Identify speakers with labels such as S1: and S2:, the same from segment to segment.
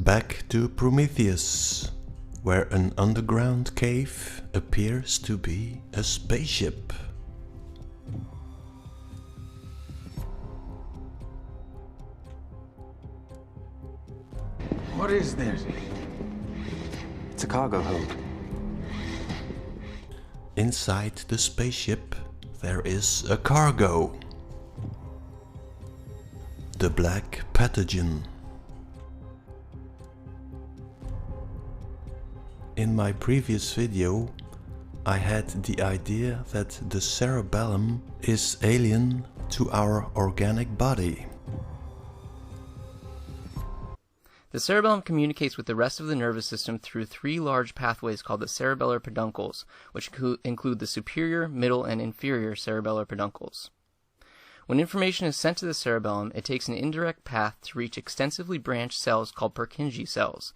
S1: Back to Prometheus, where an underground cave appears to be a spaceship.
S2: What is this? It's a cargo hold.
S1: Inside the spaceship there is a cargo. The black pathogen. In my previous video I had the idea that the cerebellum is alien to our organic body.
S3: The cerebellum communicates with the rest of the nervous system through three large pathways called the cerebellar peduncles, which include the superior, middle, and inferior cerebellar peduncles. When information is sent to the cerebellum, it takes an indirect path to reach extensively branched cells called Purkinje cells.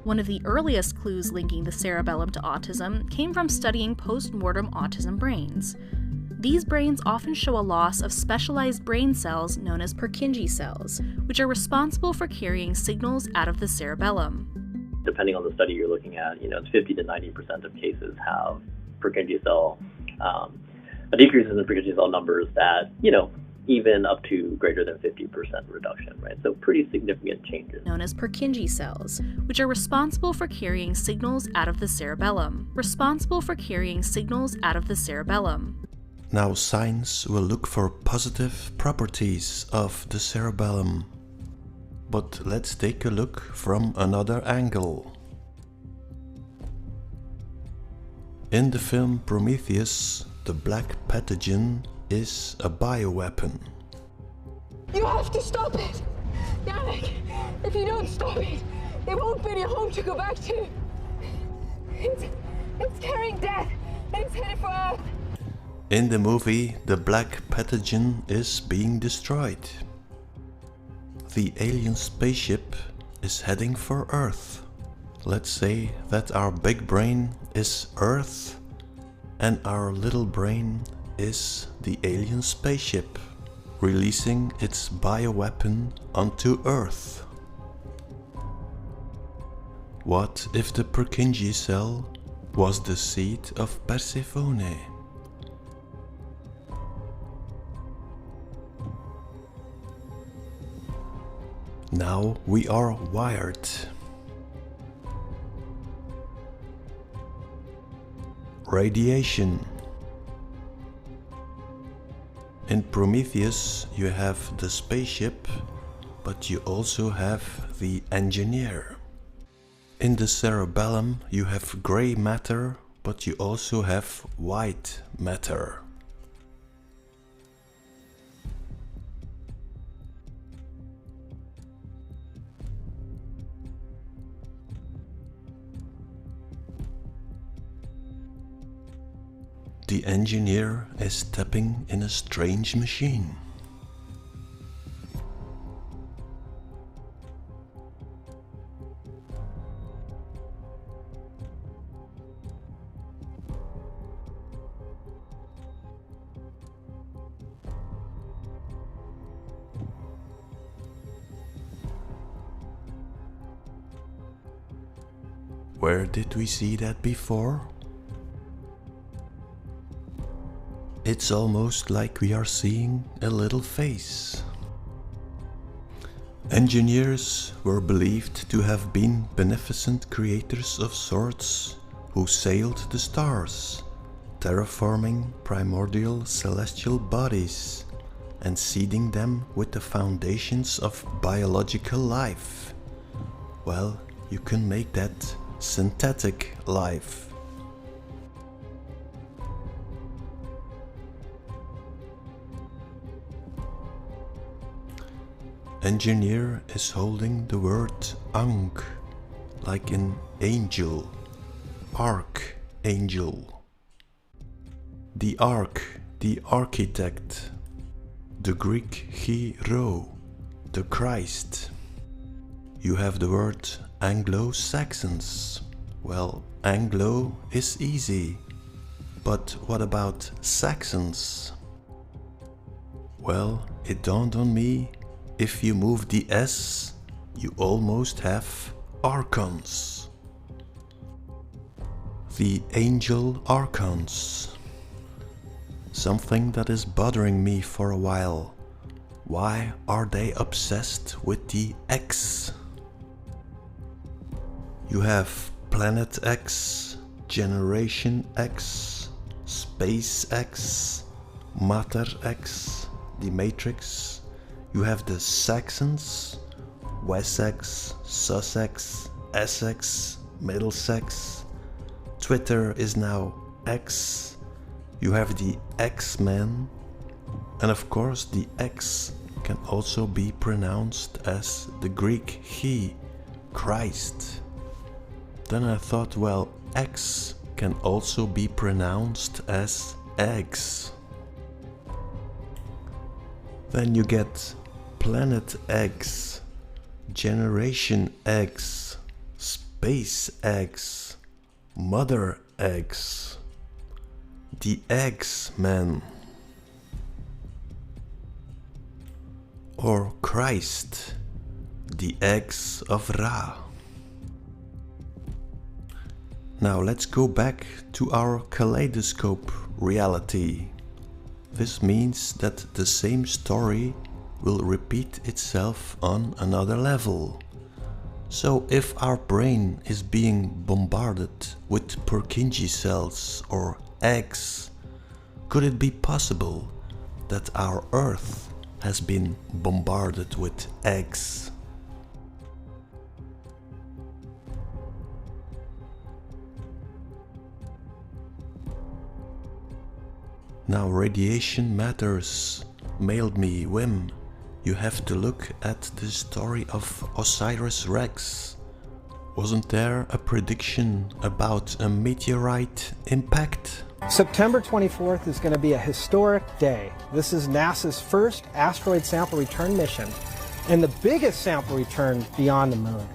S4: One of the earliest clues linking the cerebellum to autism came from studying post-mortem autism brains. These brains often show a loss of specialized brain cells known as Purkinje cells, which are responsible for carrying signals out of the cerebellum.
S5: Depending on the study you're looking at, it's 50 to 90% of cases have Purkinje cell, a decrease in the Purkinje cell numbers that, even up to greater than 50% reduction, right? So pretty significant changes.
S4: Known as Purkinje cells, which are responsible for carrying signals out of the cerebellum.
S1: Now science will look for positive properties of the cerebellum. But let's take a look from another angle. In the film Prometheus, the black pathogen is a bioweapon.
S6: You have to stop it! Yannick, if you don't stop it, it won't be a home to go back to. It's carrying death, and it's headed for Earth.
S1: In the movie, the black pathogen is being destroyed. The alien spaceship is heading for Earth. Let's say that our big brain is Earth and our little brain is the alien spaceship, releasing its bioweapon onto Earth. What if the Purkinje cell was the seed of Persephone? Now we are wired. Radiation. In Prometheus you have the spaceship, but you also have the engineer. In the cerebellum you have gray matter, but you also have white matter. The engineer is stepping in a strange machine. Where did we see that before? It's almost like we are seeing a little face. Engineers were believed to have been beneficent creators of sorts who sailed the stars, terraforming primordial celestial bodies and seeding them with the foundations of biological life. Well, you can make that synthetic life. Engineer is holding the word Ankh, like in angel, archangel. The ark, the architect. The Greek hero, the Christ. You have the word Anglo-Saxons. Well, Anglo is easy. But what about Saxons? Well, it dawned on me, if you move the S, you almost have archons. The angel archons. Something that is bothering me for a while. Why are they obsessed with the X? You have Planet X, Generation X, Space X, Matter X, the Matrix. You have the Saxons, Wessex, Sussex, Essex, Middlesex. Twitter is now X. You have the X-Men. And of course the X can also be pronounced as the Greek He, Christ. Then I thought, well, X can also be pronounced as eggs. Then you get Planet X, Generation X, Space X, Mother X, the X-Men, or Christ, the eggs of Ra. Now let's go back to our kaleidoscope reality. This means that the same story will repeat itself on another level. So if our brain is being bombarded with Purkinje cells or eggs, could it be possible that our Earth has been bombarded with eggs? Now Radiation Matters mailed me, Wim, you have to look at the story of Osiris Rex. Wasn't there a prediction about a meteorite impact?
S7: September 24th is going to be a historic day. This is NASA's first asteroid sample return mission and the biggest sample return beyond the moon.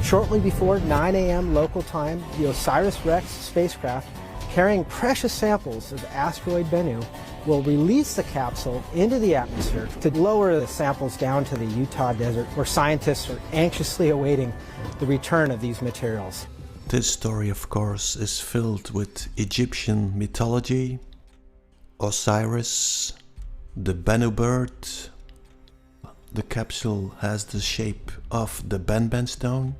S7: Shortly before 9 a.m. local time, the Osiris Rex spacecraft carrying precious samples of asteroid Bennu will release the capsule into the atmosphere to lower the samples down to the Utah desert, where scientists are anxiously awaiting the return of these materials.
S1: This story, of course, is filled with Egyptian mythology, Osiris, the Bennu bird. The capsule has the shape of the Benben stone.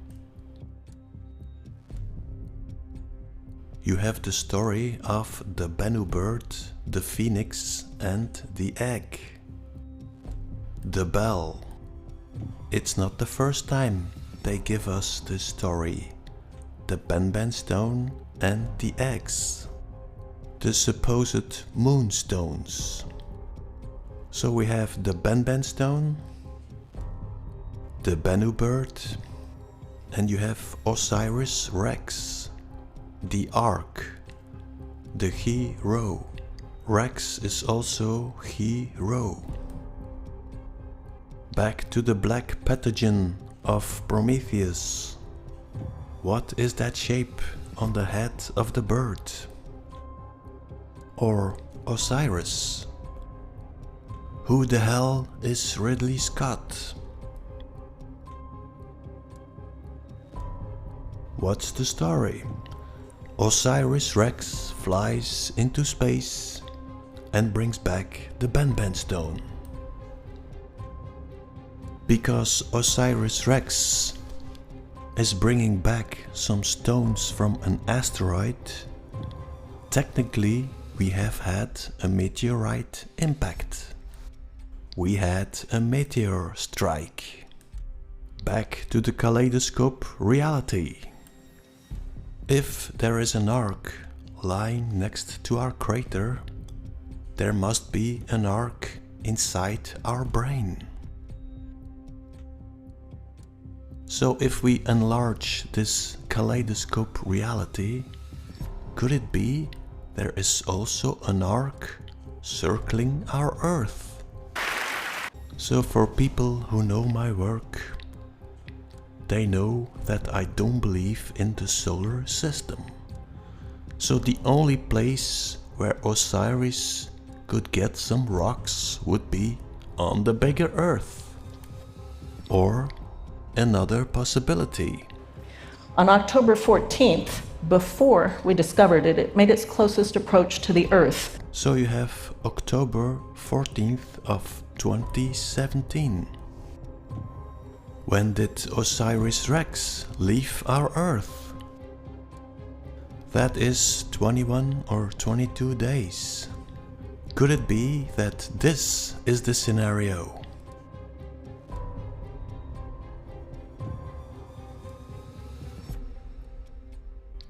S1: You have the story of the Bennu bird, the phoenix and the egg. The bell. It's not the first time they give us this story. The Benben stone and the eggs. The supposed moonstones. So we have the Benben stone, the Bennu bird, and you have Osiris Rex. The Ark, the He-Ro. Rex is also He-Ro. Back to the black pathogen of Prometheus. What is that shape on the head of the bird? Or Osiris? Who the hell is Ridley Scott? What's the story? Osiris Rex flies into space and brings back the Benben stone. Because Osiris Rex is bringing back some stones from an asteroid, technically we have had a meteorite impact. We had a meteor strike. Back to the kaleidoscope reality. If there is an arc lying next to our crater, there must be an arc inside our brain. So if we enlarge this kaleidoscope reality, could it be there is also an arc circling our Earth? So for people who know my work, they know that I don't believe in the solar system. So the only place where Osiris could get some rocks would be on the bigger Earth. Or another possibility.
S8: On October 14th, before we discovered it, it made its closest approach to the Earth.
S1: So you have October 14th of 2017. When did Osiris Rex leave our Earth? That is 21 or 22 days. Could it be that this is the scenario?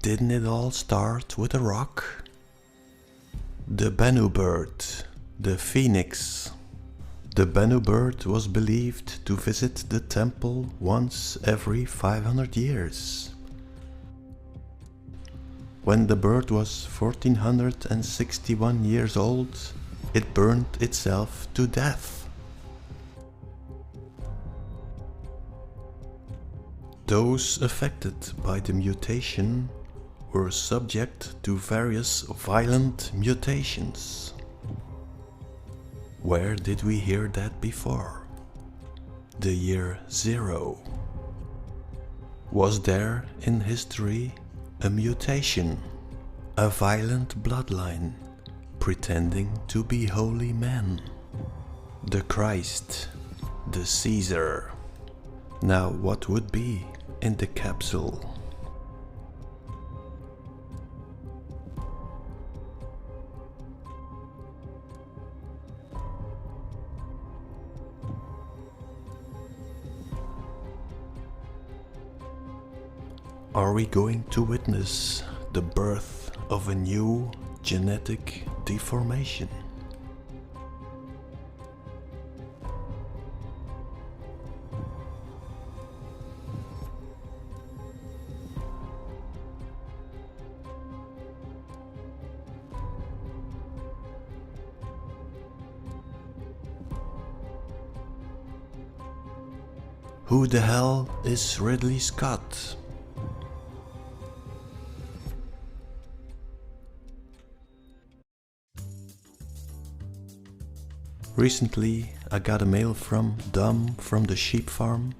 S1: Didn't it all start with a rock? The Bennu bird, the phoenix. The Bennu bird was believed to visit the temple once every 500 years. When the bird was 1461 years old, it burned itself to death. Those affected by the mutation were subject to various violent mutations. Where did we hear that before? The year 0. Was there in history a mutation, a violent bloodline pretending to be holy men? The Christ, the Caesar. Now what would be in the capsule? Are we going to witness the birth of a new genetic deformation? Who the hell is Ridley Scott? Recently I got a mail from Dom from the sheep farm,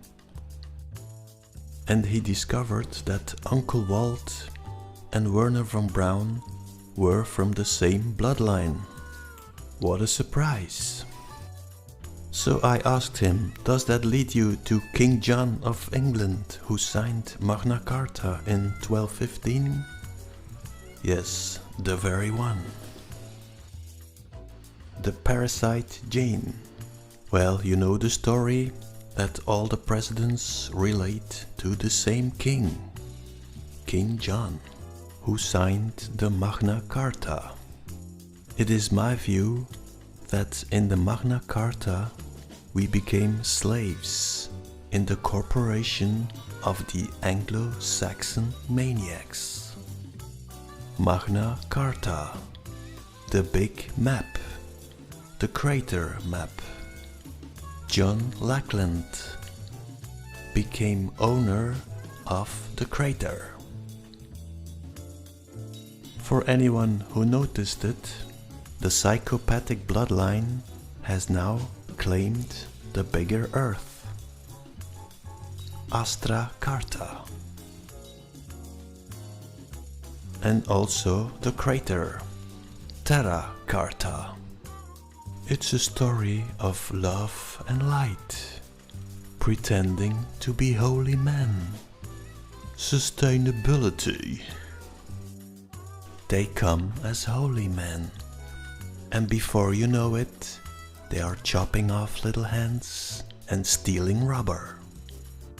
S1: and he discovered that Uncle Walt and Werner von Braun were from the same bloodline. What a surprise! So I asked him, does that lead you to King John of England, who signed Magna Carta in 1215? Yes, the very one. The parasite gene. Well, you know the story, that all the presidents relate to the same king, King John, who signed the Magna Carta. It is my view that in the Magna Carta we became slaves in the corporation of the Anglo-Saxon maniacs. Magna Carta, the big map, the crater map. John Lackland became owner of the crater. For anyone who noticed it, the psychopathic bloodline has now claimed the bigger Earth. Astra Carta. And also the crater. Terra Carta. It's a story of love and light, pretending to be holy men. Sustainability. They come as holy men, and before you know it, they are chopping off little hands and stealing rubber.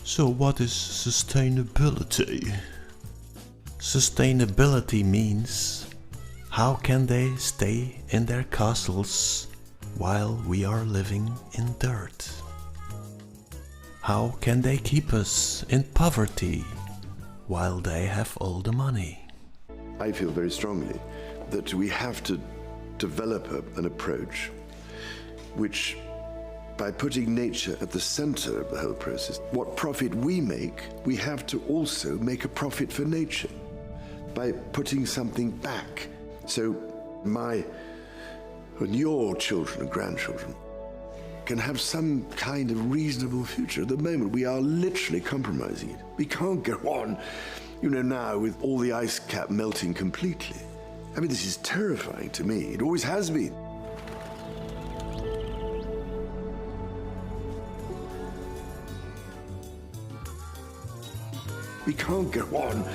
S1: So what is sustainability? Sustainability means, how can they stay in their castles while we are living in dirt? How can they keep us in poverty while they have all the money?
S9: I feel very strongly that we have to develop an approach which By putting nature at the center of the whole process, what profit we make, we have to also make a profit for nature. By putting something back. So my and your children and grandchildren can have some kind of reasonable future. At the moment, we are literally compromising it. We can't go on, now with all the ice cap melting completely. I mean, this is terrifying to me. It always has been. We can't go on.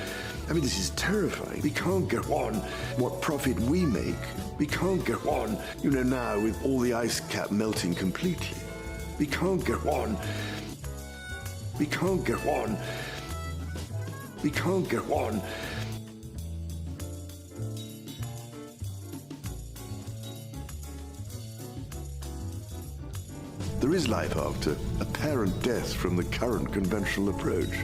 S9: I mean, this is terrifying. We can't go on. What profit we make, we can't go on, now with all the ice cap melting completely. We can't go on. We can't go on. We can't go on. There is life after apparent death from the current conventional approach.